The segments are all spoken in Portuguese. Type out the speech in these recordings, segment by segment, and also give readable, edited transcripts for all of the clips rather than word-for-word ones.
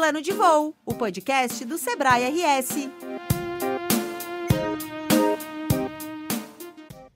Plano de Voo, o podcast do Sebrae RS.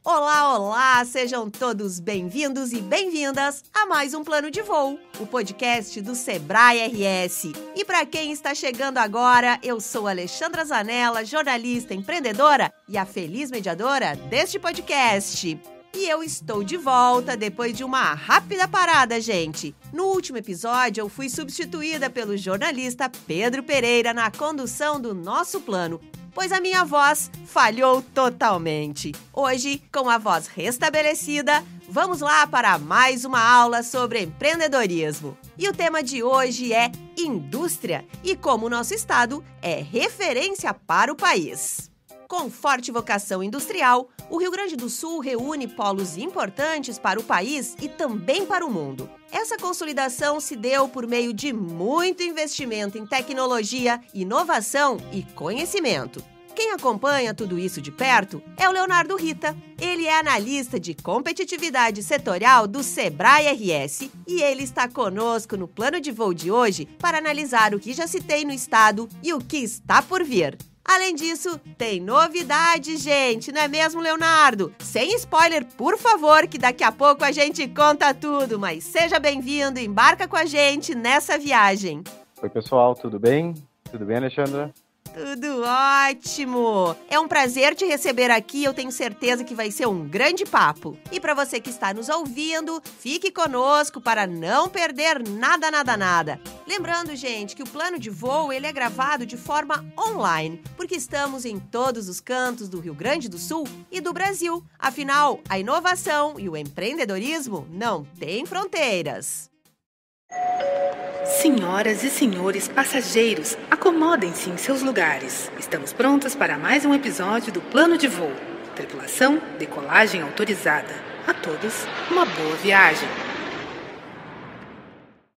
Olá, olá! Sejam todos bem-vindos e bem-vindas a mais um Plano de Voo, o podcast do Sebrae RS. E para quem está chegando agora, eu sou Alexandra Zanella, jornalista, empreendedora e a feliz mediadora deste podcast. E eu estou de volta depois de uma rápida parada, gente. No último episódio, eu fui substituída pelo jornalista Pedro Pereira na condução do nosso plano, pois a minha voz falhou totalmente. Hoje, com a voz restabelecida, vamos lá para mais uma aula sobre empreendedorismo. E o tema de hoje é indústria e como o nosso estado é referência para o país. Com forte vocação industrial, o Rio Grande do Sul reúne polos importantes para o país e também para o mundo. Essa consolidação se deu por meio de muito investimento em tecnologia, inovação e conhecimento. Quem acompanha tudo isso de perto é o Leonardo Rita. Ele é analista de competitividade setorial do Sebrae RS e ele está conosco no Plano de Voo de hoje para analisar o que já se tem no estado e o que está por vir. Além disso, tem novidade, gente, não é mesmo, Leonardo? Sem spoiler, por favor, que daqui a pouco a gente conta tudo, mas seja bem-vindo, embarca com a gente nessa viagem. Oi, pessoal, tudo bem? Tudo bem, Alexandra? Tudo ótimo! É um prazer te receber aqui, eu tenho certeza que vai ser um grande papo. E para você que está nos ouvindo, fique conosco para não perder nada. Lembrando, gente, que o Plano de Voo ele é gravado de forma online, porque estamos em todos os cantos do Rio Grande do Sul e do Brasil. Afinal, a inovação e o empreendedorismo não têm fronteiras. Senhoras e senhores passageiros, acomodem-se em seus lugares. Estamos prontas para mais um episódio do Plano de Voo. Tripulação, decolagem autorizada. A todos, uma boa viagem.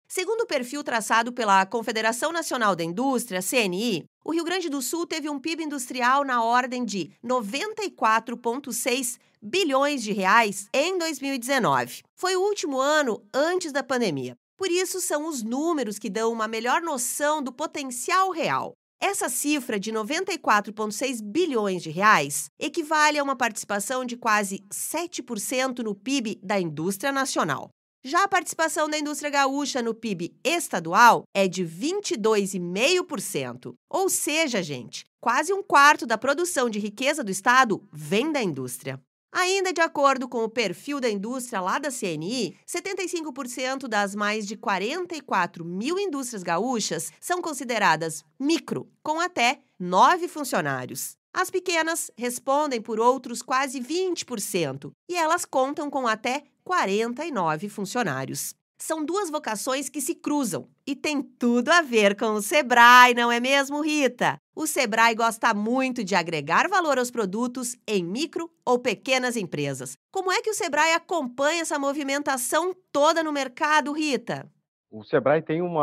Segundo o perfil traçado pela Confederação Nacional da Indústria, CNI, o Rio Grande do Sul teve um PIB industrial na ordem de 94,6 bilhões de reais em 2019. Foi o último ano antes da pandemia. Por isso, são os números que dão uma melhor noção do potencial real. Essa cifra de 94,6 bilhões de reais equivale a uma participação de quase 7% no PIB da indústria nacional. Já a participação da indústria gaúcha no PIB estadual é de 22,5%. Ou seja, gente, quase um quarto da produção de riqueza do estado vem da indústria. Ainda de acordo com o perfil da indústria lá da CNI, 75% das mais de 44 mil indústrias gaúchas são consideradas micro, com até 9 funcionários. As pequenas respondem por outros quase 20% e elas contam com até 49 funcionários. São duas vocações que se cruzam e tem tudo a ver com o Sebrae, não é mesmo, Rita? O Sebrae gosta muito de agregar valor aos produtos em micro ou pequenas empresas. Como é que o Sebrae acompanha essa movimentação toda no mercado, Rita? O Sebrae tem um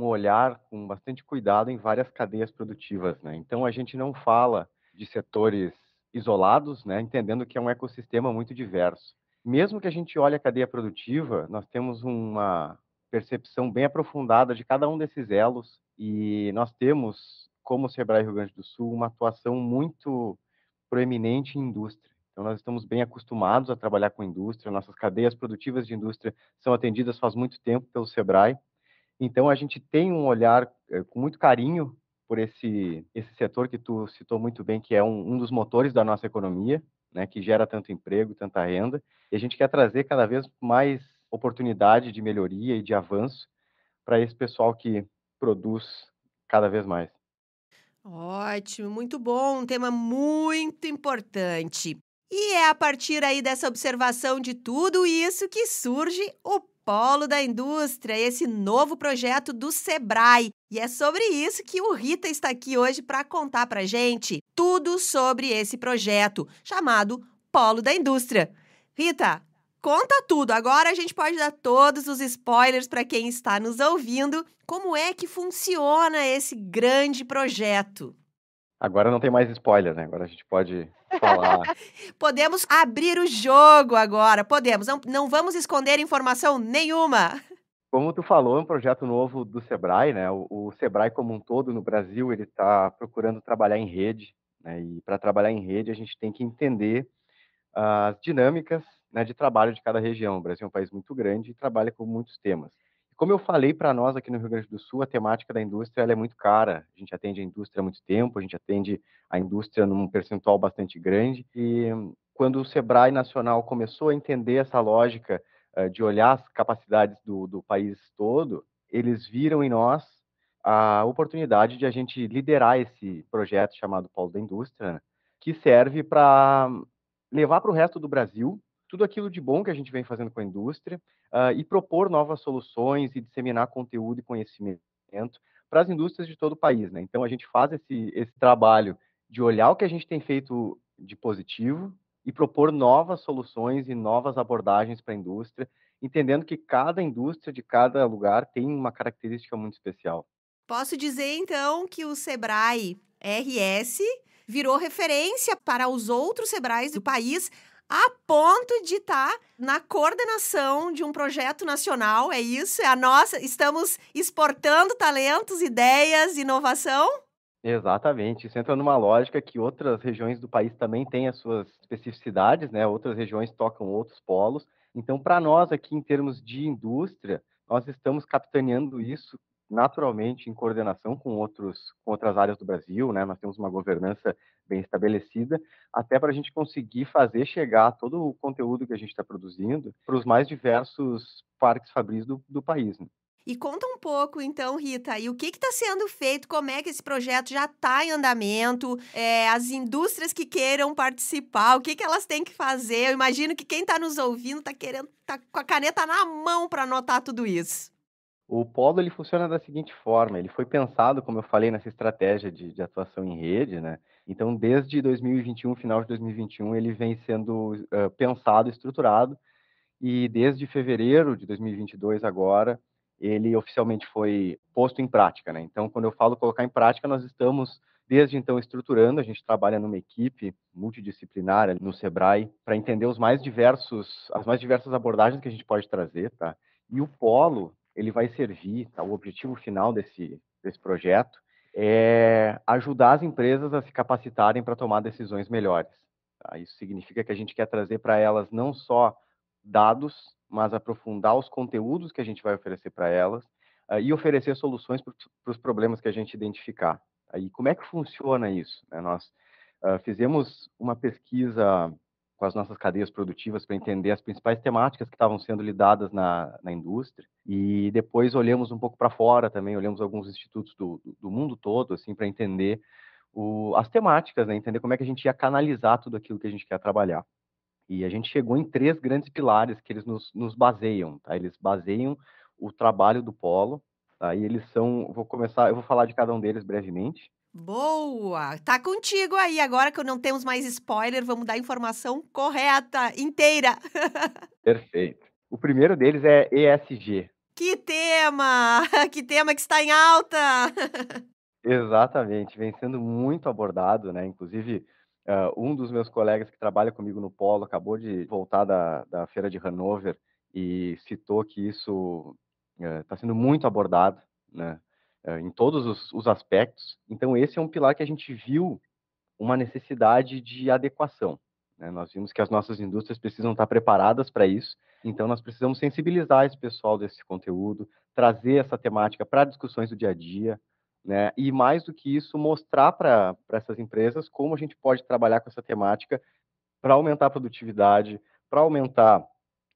olhar com bastante cuidado em várias cadeias produtivas, né? Então, a gente não fala de setores isolados, né? Entendendo que é um ecossistema muito diverso. Mesmo que a gente olhe a cadeia produtiva, nós temos uma percepção bem aprofundada de cada um desses elos e nós temos, como o Sebrae Rio Grande do Sul, uma atuação muito proeminente em indústria. Então, nós estamos bem acostumados a trabalhar com indústria, nossas cadeias produtivas de indústria são atendidas faz muito tempo pelo Sebrae. Então, a gente tem um olhar com muito carinho por esse setor que tu citou muito bem, que é um dos motores da nossa economia, né, que gera tanto emprego, tanta renda, e a gente quer trazer cada vez mais oportunidade de melhoria e de avanço para esse pessoal que produz cada vez mais. Ótimo, muito bom, um tema muito importante. E é a partir aí dessa observação de tudo isso que surge o Polo da Indústria, esse novo projeto do Sebrae. E é sobre isso que o Rita está aqui hoje para contar para gente tudo sobre esse projeto, chamado Polo da Indústria. Rita, conta tudo. Agora a gente pode dar todos os spoilers para quem está nos ouvindo. Como é que funciona esse grande projeto? Agora não tem mais spoiler, né? Agora a gente pode falar. Podemos abrir o jogo agora, podemos. Não vamos esconder informação nenhuma. Como tu falou, é um projeto novo do Sebrae, né? O Sebrae como um todo no Brasil, ele está procurando trabalhar em rede, né? E para trabalhar em rede, a gente tem que entender as dinâmicas, né, de trabalho de cada região. O Brasil é um país muito grande e trabalha com muitos temas. Como eu falei, para nós aqui no Rio Grande do Sul, a temática da indústria ela é muito cara. A gente atende a indústria há muito tempo, a gente atende a indústria num percentual bastante grande. E quando o Sebrae Nacional começou a entender essa lógica de olhar as capacidades do país todo, eles viram em nós a oportunidade de a gente liderar esse projeto chamado Polo da Indústria, né, que serve para levar para o resto do Brasil tudo aquilo de bom que a gente vem fazendo com a indústria e propor novas soluções e disseminar conteúdo e conhecimento para as indústrias de todo o país, né? Então, a gente faz esse trabalho de olhar o que a gente tem feito de positivo e propor novas soluções e novas abordagens para a indústria, entendendo que cada indústria de cada lugar tem uma característica muito especial. Posso dizer, então, que o Sebrae RS virou referência para os outros Sebrais do país, a ponto de estar na coordenação de um projeto nacional, é isso? É a nossa, estamos exportando talentos, ideias, inovação? Exatamente. Isso entra numa lógica que outras regiões do país também têm as suas especificidades, né? Outras regiões tocam outros polos. Então, para nós aqui, em termos de indústria, nós estamos capitaneando isso naturalmente em coordenação com outras áreas do Brasil, né? Nós temos uma governança bem estabelecida, até para a gente conseguir fazer chegar todo o conteúdo que a gente está produzindo para os mais diversos parques fabris do país, né? E conta um pouco, então, Rita, e o que está sendo feito, como é que esse projeto já está em andamento, as indústrias que queiram participar, o que, que elas têm que fazer? Eu imagino que quem está nos ouvindo está querendo, tá com a caneta na mão para anotar tudo isso. O polo ele funciona da seguinte forma, ele foi pensado, como eu falei, nessa estratégia de atuação em rede, né? Então, desde 2021, final de 2021, ele vem sendo pensado, estruturado, e desde fevereiro de 2022 agora, ele oficialmente foi posto em prática, né? Então, quando eu falo colocar em prática, nós estamos desde então estruturando, a gente trabalha numa equipe multidisciplinar ali no Sebrae para entender as mais diversas abordagens que a gente pode trazer, tá? E o polo, ele vai servir, tá? O objetivo final desse projeto é ajudar as empresas a se capacitarem para tomar decisões melhores, tá? Isso significa que a gente quer trazer para elas não só dados, mas aprofundar os conteúdos que a gente vai oferecer para elas e oferecer soluções para os problemas que a gente identificar. Aí, como é que funciona isso, né? Nós fizemos uma pesquisa com as nossas cadeias produtivas para entender as principais temáticas que estavam sendo lidadas na indústria e depois olhamos um pouco para fora também, olhamos alguns institutos do mundo todo, assim, para entender as temáticas, né? Entender como é que a gente ia canalizar tudo aquilo que a gente quer trabalhar. E a gente chegou em 3 grandes pilares que eles nos baseiam, tá? Eles baseiam o trabalho do polo, tá? E eles são, eu vou falar de cada um deles brevemente. Boa! Tá contigo aí. Agora que não temos mais spoiler, vamos dar a informação correta, inteira. Perfeito. O primeiro deles é ESG. Que tema! Que tema que está em alta! Exatamente, vem sendo muito abordado, né? Inclusive, um dos meus colegas que trabalha comigo no polo acabou de voltar da feira de Hannover e citou que isso está sendo muito abordado, né? Em todos os aspectos. Então, esse é um pilar que a gente viu uma necessidade de adequação, né? Nós vimos que as nossas indústrias precisam estar preparadas para isso, então nós precisamos sensibilizar esse pessoal desse conteúdo, trazer essa temática para discussões do dia a dia, né? E mais do que isso, mostrar para essas empresas como a gente pode trabalhar com essa temática para aumentar a produtividade, para aumentar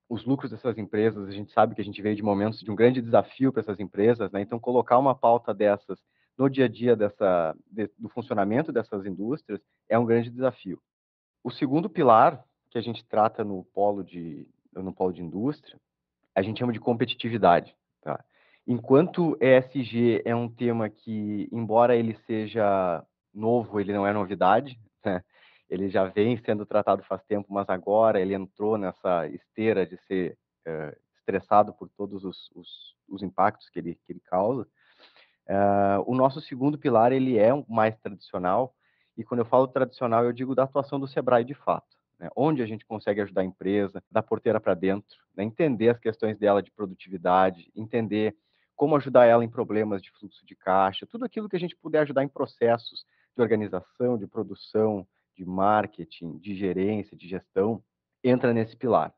os lucros dessas empresas. A gente sabe que a gente veio de momentos de um grande desafio para essas empresas, né? Então, colocar uma pauta dessas no dia a dia do funcionamento dessas indústrias é um grande desafio. O segundo pilar que a gente trata no polo de indústria, a gente chama de competitividade, tá? Enquanto ESG é um tema que, embora ele seja novo, ele não é novidade, né? Ele já vem sendo tratado faz tempo, mas agora ele entrou nessa esteira de ser estressado por todos os impactos que ele causa. O nosso segundo pilar, ele é o mais tradicional, e quando eu falo tradicional, eu digo da atuação do Sebrae de fato. né? Onde a gente consegue ajudar a empresa, da porteira para dentro, né? Entender as questões dela de produtividade, entender como ajudar ela em problemas de fluxo de caixa, tudo aquilo que a gente puder ajudar em processos de organização, de produção, de marketing, de gerência, de gestão, entra nesse pilar.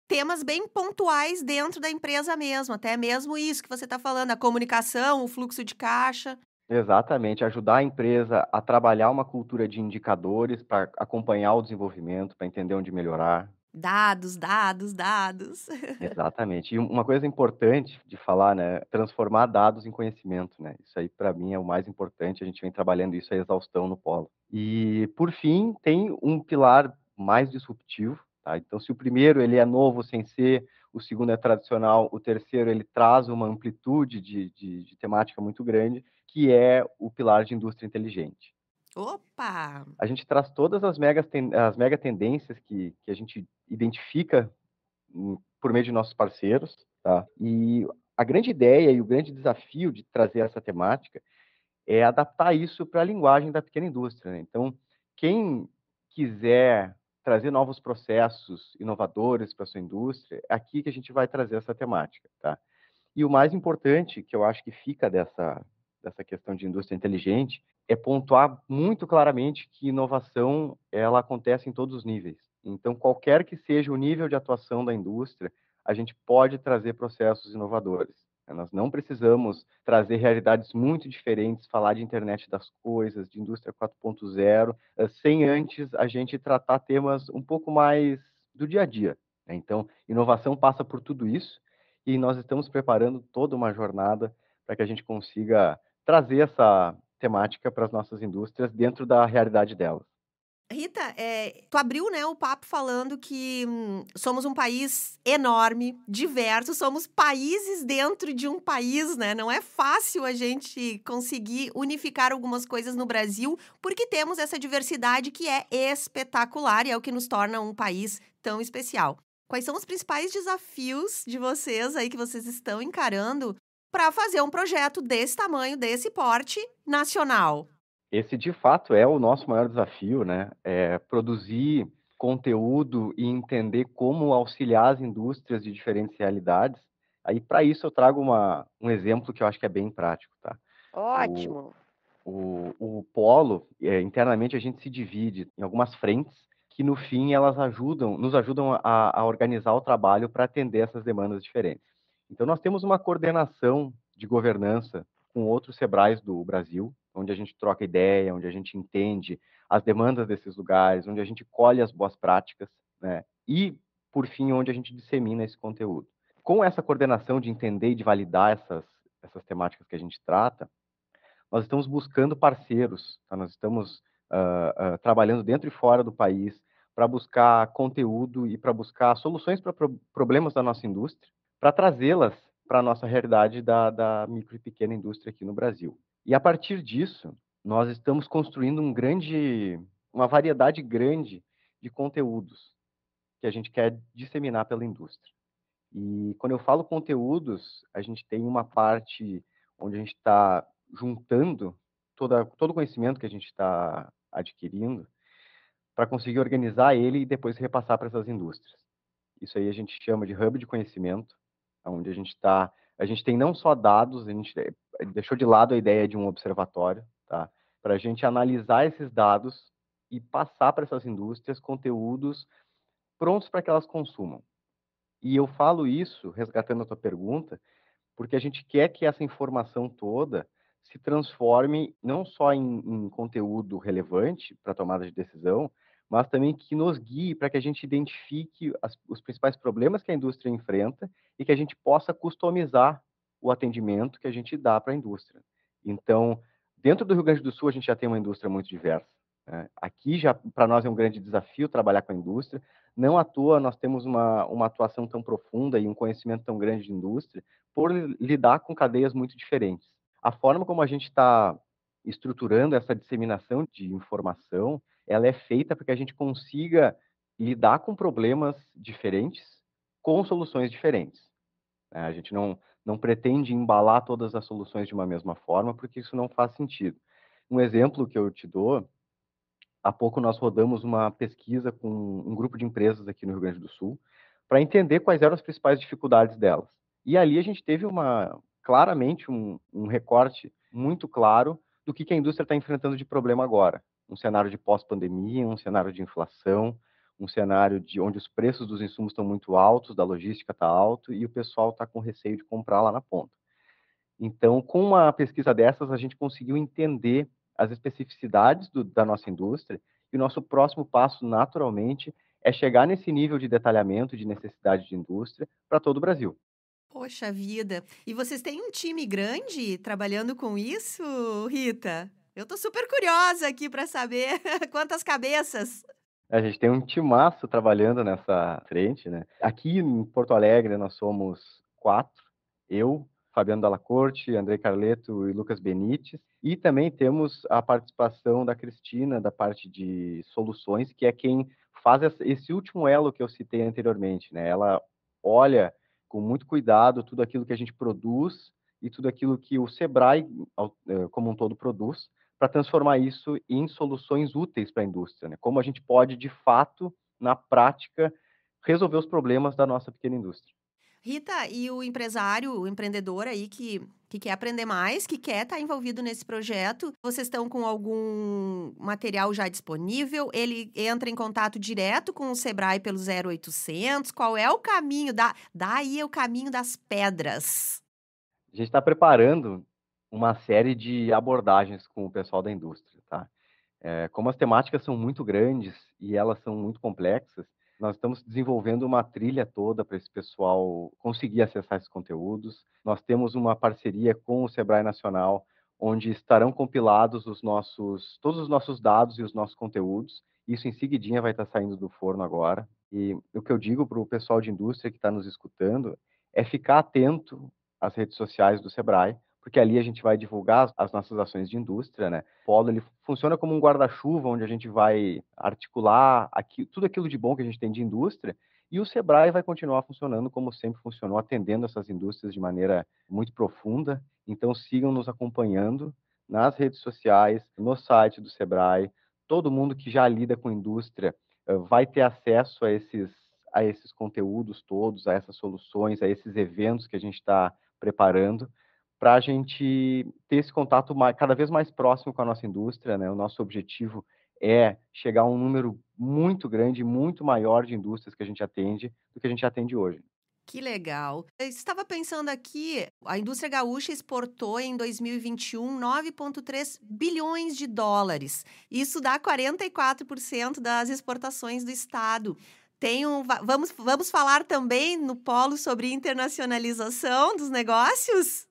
Temas bem pontuais dentro da empresa mesmo, até mesmo isso que você está falando, a comunicação, o fluxo de caixa. Exatamente, ajudar a empresa a trabalhar uma cultura de indicadores para acompanhar o desenvolvimento, para entender onde melhorar. Dados, dados, dados. Exatamente. E uma coisa importante de falar, né, transformar dados em conhecimento, né? Isso aí para mim é o mais importante, a gente vem trabalhando isso a exaustão no polo. E por fim, tem um pilar mais disruptivo, tá? Então se o primeiro ele é novo sem ser, o segundo é tradicional, o terceiro ele traz uma amplitude de temática muito grande, que é o pilar de indústria inteligente. Opa! A gente traz todas as mega tendências que a gente identifica por meio de nossos parceiros, tá? E a grande ideia e o grande desafio de trazer essa temática é adaptar isso para a linguagem da pequena indústria, né? Então, quem quiser trazer novos processos inovadores para sua indústria, é aqui que a gente vai trazer essa temática, tá? E o mais importante, que eu acho que fica dessa questão de indústria inteligente, é pontuar muito claramente que inovação ela acontece em todos os níveis. Então, qualquer que seja o nível de atuação da indústria, a gente pode trazer processos inovadores. Nós não precisamos trazer realidades muito diferentes, falar de internet das coisas, de indústria 4.0, sem antes a gente tratar temas um pouco mais do dia a dia, né? Então, inovação passa por tudo isso e nós estamos preparando toda uma jornada para que a gente consiga trazer essa temática para as nossas indústrias dentro da realidade delas. Rita, tu abriu, né, o papo falando que somos um país enorme, diverso, somos países dentro de um país, né? Não é fácil a gente conseguir unificar algumas coisas no Brasil, porque temos essa diversidade que é espetacular e é o que nos torna um país tão especial. Quais são os principais desafios de vocês aí que vocês estão encarando para fazer um projeto desse tamanho, desse porte nacional? Esse, de fato, é o nosso maior desafio, né? É produzir conteúdo e entender como auxiliar as indústrias de diferentes realidades. Aí, para isso, eu trago um exemplo que eu acho que é bem prático, tá? O, Ótimo. o polo, internamente, a gente se divide em algumas frentes que, no fim, elas nos ajudam a organizar o trabalho para atender essas demandas diferentes. Então, nós temos uma coordenação de governança com outros SEBRAES do Brasil, onde a gente troca ideia, onde a gente entende as demandas desses lugares, onde a gente colhe as boas práticas, né? E, por fim, onde a gente dissemina esse conteúdo. Com essa coordenação de entender e de validar essas temáticas que a gente trata, nós estamos buscando parceiros, tá? Nós estamos trabalhando dentro e fora do país para buscar conteúdo e para buscar soluções para problemas da nossa indústria, para trazê-las para a nossa realidade da micro e pequena indústria aqui no Brasil. E a partir disso, nós estamos construindo uma variedade grande de conteúdos que a gente quer disseminar pela indústria. E quando eu falo conteúdos, a gente tem uma parte onde a gente está juntando todo o conhecimento que a gente está adquirindo para conseguir organizar ele e depois repassar para essas indústrias. Isso aí a gente chama de hub de conhecimento, onde a gente tem não só dados, a gente deixou de lado a ideia de um observatório, tá? Para a gente analisar esses dados e passar para essas indústrias conteúdos prontos para que elas consumam. E eu falo isso, resgatando a tua pergunta, porque a gente quer que essa informação toda se transforme não só em conteúdo relevante para a tomada de decisão, mas também que nos guie para que a gente identifique os principais problemas que a indústria enfrenta e que a gente possa customizar o atendimento que a gente dá para a indústria. Então, dentro do Rio Grande do Sul, a gente já tem uma indústria muito diversa, né? Aqui, já para nós, é um grande desafio trabalhar com a indústria. Não à toa, nós temos uma atuação tão profunda e um conhecimento tão grande de indústria, por lidar com cadeias muito diferentes. A forma como a gente está estruturando essa disseminação de informação, ela é feita para que a gente consiga lidar com problemas diferentes com soluções diferentes, né? A gente não pretende embalar todas as soluções de uma mesma forma, porque isso não faz sentido. Um exemplo que eu te dou Há pouco nós rodamos uma pesquisa com um grupo de empresas aqui no Rio Grande do Sul para entender quais eram as principais dificuldades delas. E ali a gente teve claramente um recorte muito claro do que a indústria está enfrentando de problema agora. Um cenário de pós-pandemia, um cenário de inflação, um cenário de onde os preços dos insumos estão muito altos, da logística está alto e o pessoal está com receio de comprar lá na ponta. Então, com uma pesquisa dessas, a gente conseguiu entender as especificidades da nossa indústria e o nosso próximo passo, naturalmente, é chegar nesse nível de detalhamento de necessidade de indústria para todo o Brasil. Poxa vida! E vocês têm um time grande trabalhando com isso, Rita? Eu tô super curiosa aqui para saber quantas cabeças. A gente tem um timaço trabalhando nessa frente, né? Aqui em Porto Alegre, nós somos 4, eu, Fabiano Dalla Corte, Andrei Carleto e Lucas Benites, e também temos a participação da Cristina, da parte de soluções, que é quem faz esse último elo que eu citei anteriormente, né? Ela olha com muito cuidado tudo aquilo que a gente produz e tudo aquilo que o Sebrae, como um todo, produz, para transformar isso em soluções úteis para a indústria, né? Como a gente pode, de fato, na prática, resolver os problemas da nossa pequena indústria. Rita, e o empresário, o empreendedor aí que quer aprender mais, que quer estar envolvido nesse projeto, vocês estão com algum material já disponível? Ele entra em contato direto com o Sebrae pelo 0800? Qual é o caminho? Dá aí o caminho das pedras. A gente está preparando uma série de abordagens com o pessoal da indústria, tá? Como as temáticas são muito grandes e elas são muito complexas, nós estamos desenvolvendo uma trilha toda para esse pessoal conseguir acessar esses conteúdos. Nós temos uma parceria com o Sebrae Nacional, onde estarão compilados todos os nossos dados e os nossos conteúdos. Isso em seguidinha vai estar saindo do forno agora. E o que eu digo para o pessoal de indústria que está nos escutando é ficar atento às redes sociais do Sebrae, porque ali a gente vai divulgar as nossas ações de indústria, né? O Polo, ele funciona como um guarda-chuva, onde a gente vai articular tudo aquilo de bom que a gente tem de indústria, e o Sebrae vai continuar funcionando como sempre funcionou, atendendo essas indústrias de maneira muito profunda. Então, sigam nos acompanhando nas redes sociais, no site do Sebrae. Todo mundo que já lida com indústria vai ter acesso a esses conteúdos todos, a essas soluções, a esses eventos que a gente está preparando, para a gente ter esse contato cada vez mais próximo com a nossa indústria, né? O nosso objetivo é chegar a um número muito grande, muito maior de indústrias que a gente atende do que a gente atende hoje. Que legal. Eu estava pensando aqui, a indústria gaúcha exportou em 2021 9,3 bilhões de dólares. Isso dá 44% das exportações do estado. Vamos falar também no Polo sobre internacionalização dos negócios?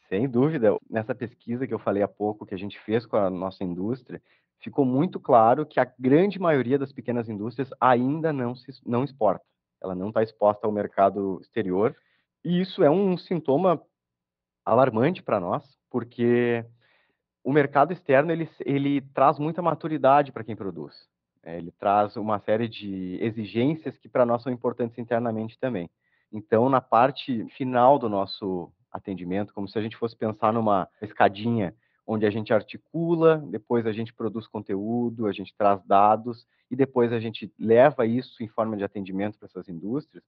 Sem dúvida, nessa pesquisa que eu falei há pouco, que a gente fez com a nossa indústria, ficou muito claro que a grande maioria das pequenas indústrias ainda não exporta. Ela não está exposta ao mercado exterior. E isso é um sintoma alarmante para nós, porque o mercado externo ele traz muita maturidade para quem produz. Ele traz uma série de exigências que para nós são importantes internamente também. Então, na parte final do nosso atendimento, como se a gente fosse pensar numa escadinha onde a gente articula, depois a gente produz conteúdo, a gente traz dados e depois a gente leva isso em forma de atendimento para essas indústrias,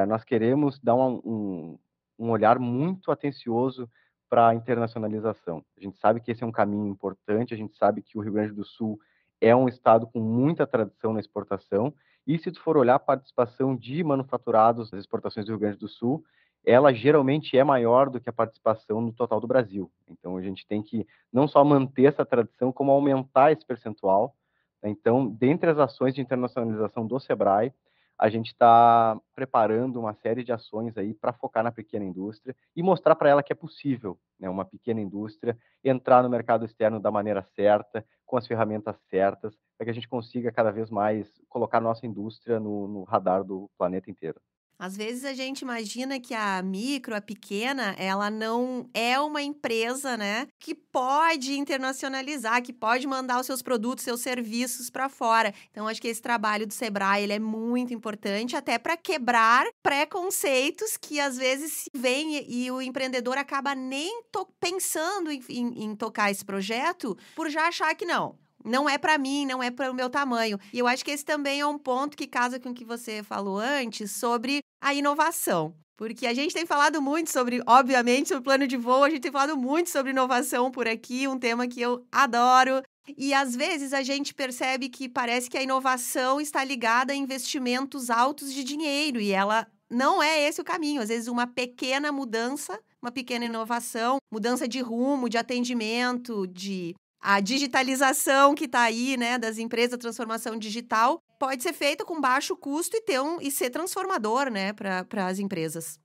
nós queremos dar um olhar muito atencioso para a internacionalização. A gente sabe que esse é um caminho importante, a gente sabe que o Rio Grande do Sul é um estado com muita tradição na exportação, e se tu for olhar a participação de manufaturados nas exportações do Rio Grande do Sul, ela geralmente é maior do que a participação no total do Brasil. Então, a gente tem que não só manter essa tradição, como aumentar esse percentual. Então, dentre as ações de internacionalização do Sebrae, a gente está preparando uma série de ações aí para focar na pequena indústria e mostrar para ela que é possível, né, uma pequena indústria entrar no mercado externo da maneira certa, com as ferramentas certas, para que a gente consiga cada vez mais colocar a nossa indústria no radar do planeta inteiro. Às vezes a gente imagina que a micro, a pequena, ela não é uma empresa, né, que pode internacionalizar, que pode mandar os seus produtos, seus serviços para fora. Então, acho que esse trabalho do Sebrae, ele é muito importante até para quebrar preconceitos que às vezes vêm e o empreendedor acaba nem pensando em tocar esse projeto por já achar que não. não é para mim, não é para o meu tamanho. E eu acho que esse também é um ponto que casa com o que você falou antes sobre a inovação. Porque a gente tem falado muito sobre, obviamente, sobre o plano de voo, a gente tem falado muito sobre inovação por aqui, um tema que eu adoro. E às vezes a gente percebe que parece que a inovação está ligada a investimentos altos de dinheiro e ela não é esse o caminho. Às vezes uma pequena mudança, uma pequena inovação, mudança de rumo, de atendimento, de a digitalização que está aí, né, das empresas, a transformação digital, pode ser feita com baixo custo e ser transformador, né, para as empresas.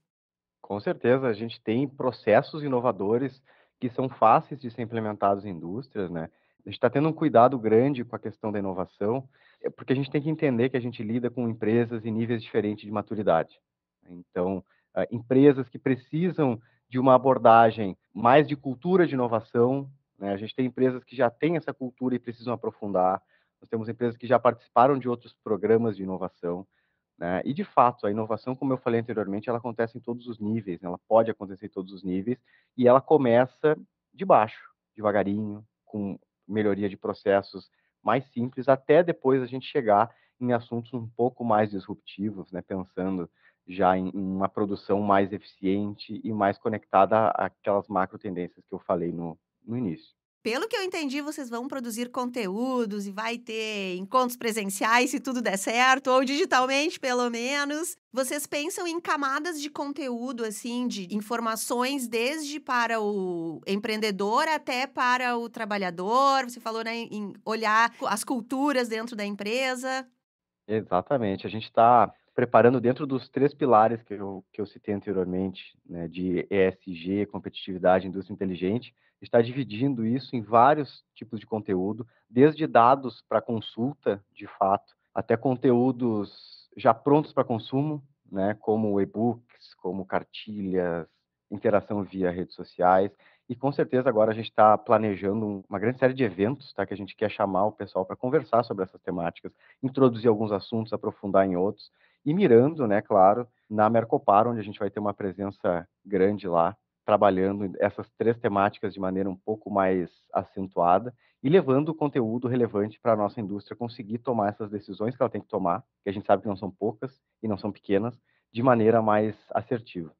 Com certeza, a gente tem processos inovadores que são fáceis de ser implementados em indústrias, né? A gente está tendo um cuidado grande com a questão da inovação, porque a gente tem que entender que a gente lida com empresas em níveis diferentes de maturidade. Então, empresas que precisam de uma abordagem mais de cultura de inovação, né? A gente tem empresas que já têm essa cultura e precisam aprofundar. Nós temos empresas que já participaram de outros programas de inovação, né? E, de fato, a inovação, como eu falei anteriormente, ela acontece em todos os níveis, né? Ela pode acontecer em todos os níveis, e ela começa de baixo, devagarinho, com melhoria de processos mais simples, até depois a gente chegar em assuntos um pouco mais disruptivos, né? Pensando já em uma produção mais eficiente e mais conectada àquelas macro tendências que eu falei no início. Pelo que eu entendi, vocês vão produzir conteúdos e vai ter encontros presenciais, se tudo der certo, ou digitalmente, pelo menos. Vocês pensam em camadas de conteúdo, assim, de informações, desde para o empreendedor até para o trabalhador. Você falou, né, em olhar as culturas dentro da empresa. Exatamente. A gente está preparando dentro dos 3 pilares que eu citei anteriormente, né, de ESG, competitividade, indústria inteligente, está dividindo isso em vários tipos de conteúdo, desde dados para consulta, de fato, até conteúdos já prontos para consumo, né, como e-books, como cartilhas, interação via redes sociais. E com certeza agora a gente está planejando uma grande série de eventos, tá, que a gente quer chamar o pessoal para conversar sobre essas temáticas, introduzir alguns assuntos, aprofundar em outros, e mirando, né, claro, na Mercopar, onde a gente vai ter uma presença grande lá, trabalhando essas 3 temáticas de maneira um pouco mais acentuada e levando o conteúdo relevante para a nossa indústria conseguir tomar essas decisões que ela tem que tomar, que a gente sabe que não são poucas e não são pequenas, de maneira mais assertiva.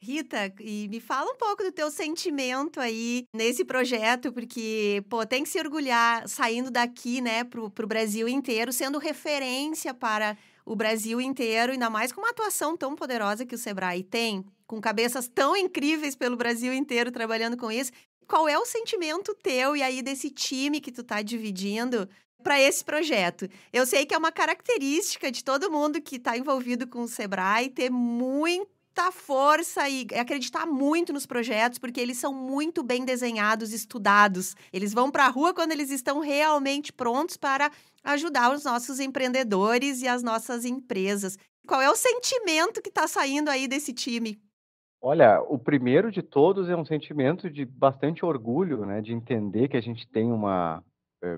Rita, e me fala um pouco do teu sentimento aí nesse projeto, porque, pô, tem que se orgulhar saindo daqui, né, pro Brasil inteiro, sendo referência para o Brasil inteiro, ainda mais com uma atuação tão poderosa que o Sebrae tem, com cabeças tão incríveis pelo Brasil inteiro trabalhando com isso. Qual é o sentimento teu e aí desse time que tu tá dividindo para esse projeto? Eu sei que é uma característica de todo mundo que está envolvido com o Sebrae ter muita força e acreditar muito nos projetos, porque eles são muito bem desenhados, estudados. Eles vão para a rua quando eles estão realmente prontos para ajudar os nossos empreendedores e as nossas empresas. Qual é o sentimento que está saindo aí desse time? Olha, o primeiro de todos é um sentimento de bastante orgulho, né, de entender que a gente tem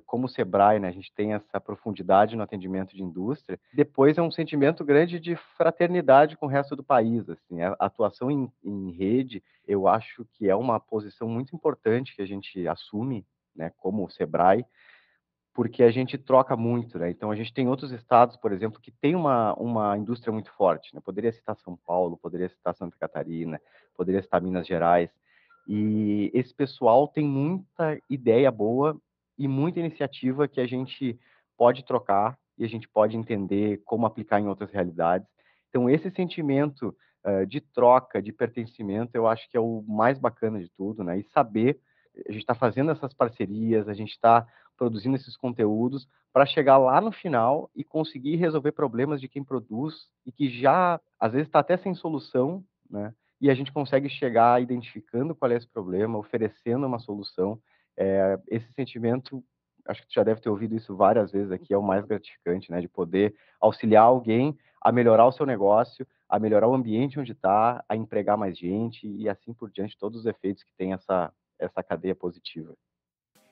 como o Sebrae, né, a gente tem essa profundidade no atendimento de indústria. Depois é um sentimento grande de fraternidade com o resto do país, assim, a atuação em rede, eu acho que é uma posição muito importante que a gente assume, né, como o Sebrae, porque a gente troca muito, né? Então a gente tem outros estados, por exemplo, que tem uma indústria muito forte, né? Poderia citar São Paulo, poderia citar Santa Catarina, poderia citar Minas Gerais. E esse pessoal tem muita ideia boa e muita iniciativa que a gente pode trocar e a gente pode entender como aplicar em outras realidades. Então esse sentimento de troca, de pertencimento, eu acho que é o mais bacana de tudo, né? E saber, a gente está fazendo essas parcerias, a gente está produzindo esses conteúdos para chegar lá no final e conseguir resolver problemas de quem produz e que já, às vezes, está até sem solução, né? E a gente consegue chegar identificando qual é esse problema, oferecendo uma solução. Esse sentimento, acho que tu já deve ter ouvido isso várias vezes aqui, é o mais gratificante, né? De poder auxiliar alguém a melhorar o seu negócio, a melhorar o ambiente onde está, a empregar mais gente e assim por diante, todos os efeitos que tem essa cadeia positiva.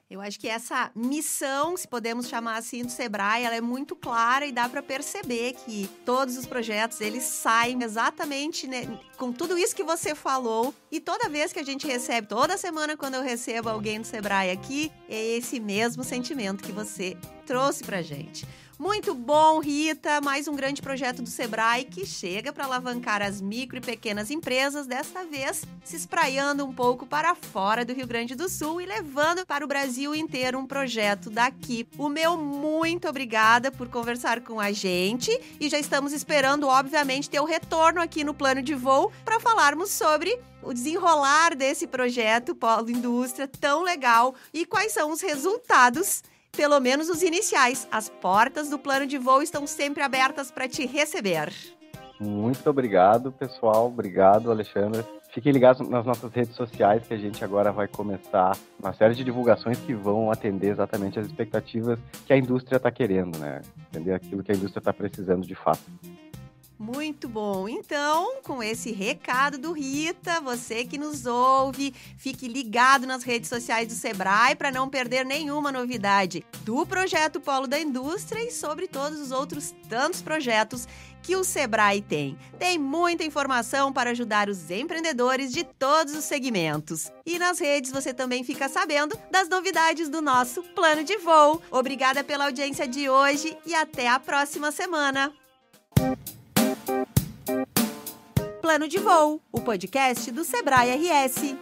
Eu acho que essa missão, se podemos chamar assim, do Sebrae, ela é muito clara e dá para perceber que todos os projetos, eles saem exatamente, né, com tudo isso que você falou. E toda vez que a gente recebe, toda semana quando eu recebo alguém do Sebrae aqui, é esse mesmo sentimento que você trouxe pra gente. Muito bom, Rita, mais um grande projeto do Sebrae que chega para alavancar as micro e pequenas empresas, desta vez se espraiando um pouco para fora do Rio Grande do Sul e levando para o Brasil inteiro um projeto daqui. O meu muito obrigada por conversar com a gente e já estamos esperando, obviamente, ter o retorno aqui no Plano de Voo para falarmos sobre o desenrolar desse projeto Polo Indústria tão legal e quais são os resultados, pelo menos os iniciais. As portas do Plano de Voo estão sempre abertas para te receber. Muito obrigado, pessoal. Obrigado, Alexandra. Fiquem ligados nas nossas redes sociais, que a gente agora vai começar uma série de divulgações que vão atender exatamente as expectativas que a indústria está querendo, né? Entender aquilo que a indústria está precisando de fato. Muito bom. Então, com esse recado do Rita, você que nos ouve, fique ligado nas redes sociais do Sebrae para não perder nenhuma novidade do Projeto Polo da Indústria e sobre todos os outros tantos projetos que o Sebrae tem. Tem muita informação para ajudar os empreendedores de todos os segmentos. E nas redes você também fica sabendo das novidades do nosso Plano de Voo. Obrigada pela audiência de hoje e até a próxima semana. Plano de Voo, o podcast do Sebrae RS.